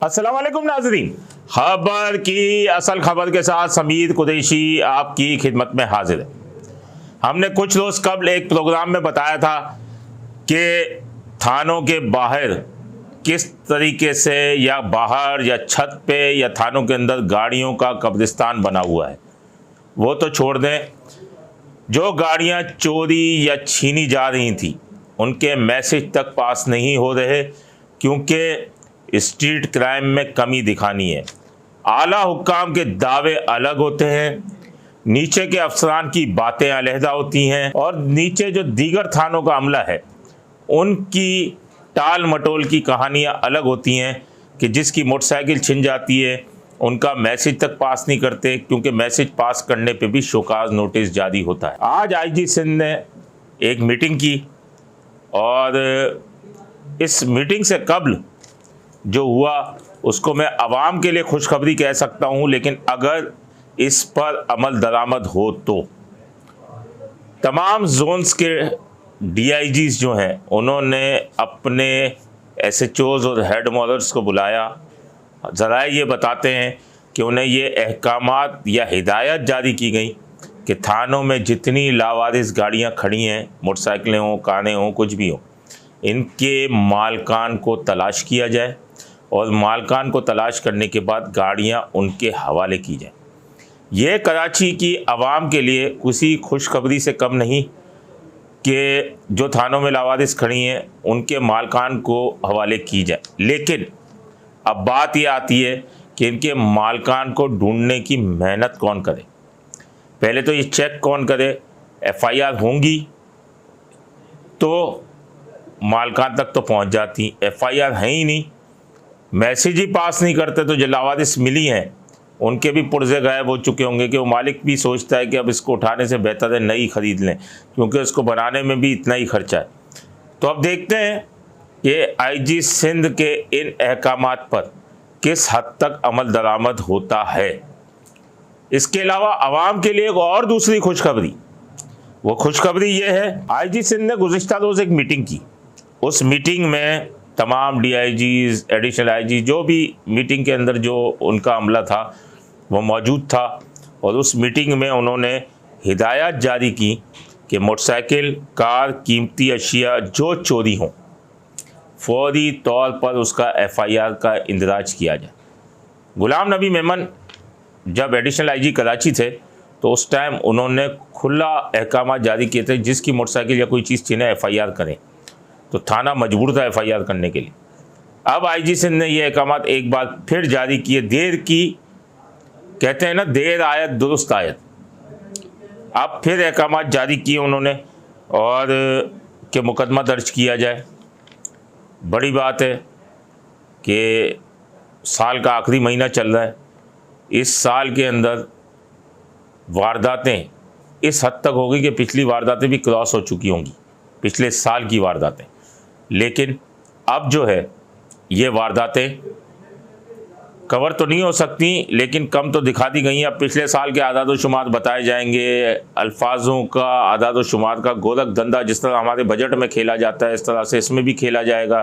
अस्सलाम वालेकुम नाज़रीन, खबर की असल खबर के साथ समीर कुरैशी आपकी खिदमत में हाजिर है। हमने कुछ रोज़ कबल एक प्रोग्राम में बताया था कि थानों के बाहर किस तरीके से या बाहर या छत पे या थानों के अंदर गाड़ियों का कब्रिस्तान बना हुआ है। वो तो छोड़ दें, जो गाड़ियां चोरी या छीनी जा रही थी उनके मैसेज तक पास नहीं हो रहे, क्योंकि स्ट्रीट क्राइम में कमी दिखानी है। आला हुक्काम के दावे अलग होते हैं, नीचे के अफसरान की बातें अलहदा होती हैं, और नीचे जो दीगर थानों का अमला है उनकी टाल मटोल की कहानियाँ अलग होती हैं कि जिसकी मोटरसाइकिल छिन जाती है उनका मैसेज तक पास नहीं करते, क्योंकि मैसेज पास करने पे भी शोकाज नोटिस जारी होता है। आज आईजी सिंध ने एक मीटिंग की और इस मीटिंग से कबल जो हुआ उसको मैं आवाम के लिए खुशखबरी कह सकता हूँ, लेकिन अगर इस पर अमल दरामद हो तो तमाम जोन्स के डीआईजीज जो हैं उन्होंने अपने एसएचओज और हेड मॉडल्स को बुलाया। ज़रा ये बताते हैं कि उन्हें ये अहकामात या हिदायत जारी की गई कि थानों में जितनी लावारिस गाड़ियाँ खड़ी हैं, मोटरसाइकिलें हों, कारें हों, कुछ भी हों, इनके मालकान को तलाश किया जाए और मालकान को तलाश करने के बाद गाड़ियां उनके हवाले की जाए। ये कराची की आवाम के लिए किसी खुशखबरी से कम नहीं कि जो थानों में लावारिस खड़ी हैं उनके मालकान को हवाले की जाए। लेकिन अब बात ये आती है कि इनके मालकान को ढूंढने की मेहनत कौन करे। पहले तो ये चेक कौन करे, एफआईआर होंगी तो मालकान तक तो पहुंच जाती, एफआईआर है ही नहीं, मैसेज ही पास नहीं करते, तो जो लावारिस मिली हैं उनके भी पुर्जे गायब हो चुके होंगे कि वो मालिक भी सोचता है कि अब इसको उठाने से बेहतर है नई ख़रीद लें, क्योंकि इसको बनाने में भी इतना ही खर्चा है। तो अब देखते हैं कि आईजी सिंध के इन अहकामात पर किस हद तक अमल दरामद होता है। इसके अलावा आवाम के लिए एक और दूसरी खुशखबरी, वो खुशखबरी ये है, आईजी सिंध ने गुज़िश्ता रोज़ एक मीटिंग की। उस मीटिंग में तमाम डीआईजीज, एडिशनल आईजी, जो भी मीटिंग के अंदर जो उनका अमला था वो मौजूद था, और उस मीटिंग में उन्होंने हिदायत जारी की कि मोटरसाइकिल, कार, कीमती अशिया जो चोरी हों फौरी तौर पर उसका एफआईआर का इंदराज किया जाए। गुलाम नबी मेमन जब एडिशनल आईजी कराची थे तो उस टाइम उन्होंने खुला अहकाम जारी किए थे, जिसकी मोटरसाइकिल या कोई चीज़ छीने एफआईआर करें, तो थाना मजबूर था एफआईआर करने के लिए। अब आईजी सिंध ने ये अहकामात एक बार फिर जारी किए। देर की, कहते हैं ना, देर आयत दुरुस्त आयत। अब फिर अहकामात जारी किए उन्होंने और कि मुकदमा दर्ज किया जाए। बड़ी बात है कि साल का आखिरी महीना चल रहा है, इस साल के अंदर वारदातें इस हद तक हो गई कि पिछली वारदातें भी क्रॉस हो चुकी होंगी, पिछले साल की वारदातें। लेकिन अब जो है ये वारदातें कवर तो नहीं हो सकती, लेकिन कम तो दिखा दी गई हैं। अब पिछले साल के आदाद व शुमार बताए जाएंगे, अल्फाजों का आदाद व शुमार का गोरख धंधा जिस तरह हमारे बजट में खेला जाता है, इस तरह से इसमें भी खेला जाएगा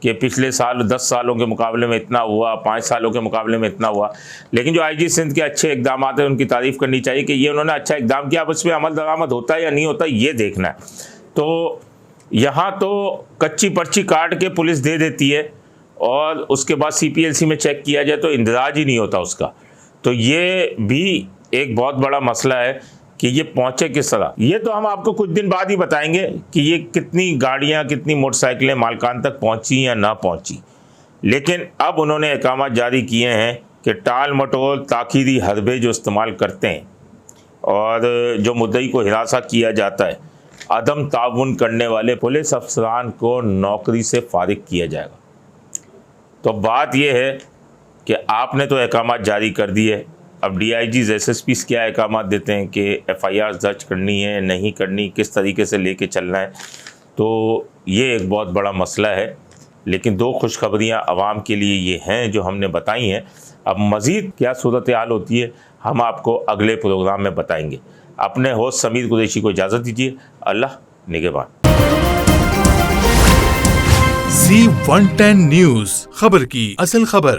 कि पिछले साल 10 सालों के मुकाबले में इतना हुआ, 5 सालों के मुकाबले में इतना हुआ। लेकिन जो आईजी सिंध के अच्छे इकदाम हैं उनकी तारीफ़ करनी चाहिए कि ये उन्होंने अच्छा इकदाम किया। अब इस पर अमल दरामद होता है या नहीं होता ये देखना है। तो यहाँ तो कच्ची पर्ची काट के पुलिस दे देती है और उसके बाद सीपीएलसी में चेक किया जाए तो इंदराज ही नहीं होता उसका। तो ये भी एक बहुत बड़ा मसला है कि ये पहुँचे किस तरह। ये तो हम आपको कुछ दिन बाद ही बताएंगे कि ये कितनी गाड़ियाँ, कितनी मोटरसाइकिलें मालकान तक पहुँची या ना पहुँची। लेकिन अब उन्होंने अहकामात जारी किए हैं कि टाल मटोल, ताखीरी हरबे जो इस्तेमाल करते हैं और जो मुद्दई को हिरासा किया जाता है, अदम ताउन करने वाले पुलिस अफसरान को नौकरी से फारिग किया जाएगा। तो बात यह है कि आपने तो अहकामात जारी कर दिए, अब डीआईजीज, एसएसपीज क्या अहकामात देते हैं कि एफआईआर दर्ज करनी है, नहीं करनी, किस तरीके से लेके चलना है। तो ये एक बहुत बड़ा मसला है। लेकिन दो खुशखबरियाँ आवाम के लिए ये हैं जो हमने बताई हैं। अब मज़ीद क्या सूरत हाल होती है हम आपको अगले प्रोग्राम में बताएंगे। अपने होस्ट समीर कुरैशी को इजाज़त दीजिए। अल्लाह निगहबान। Z110 न्यूज़, खबर की असल खबर।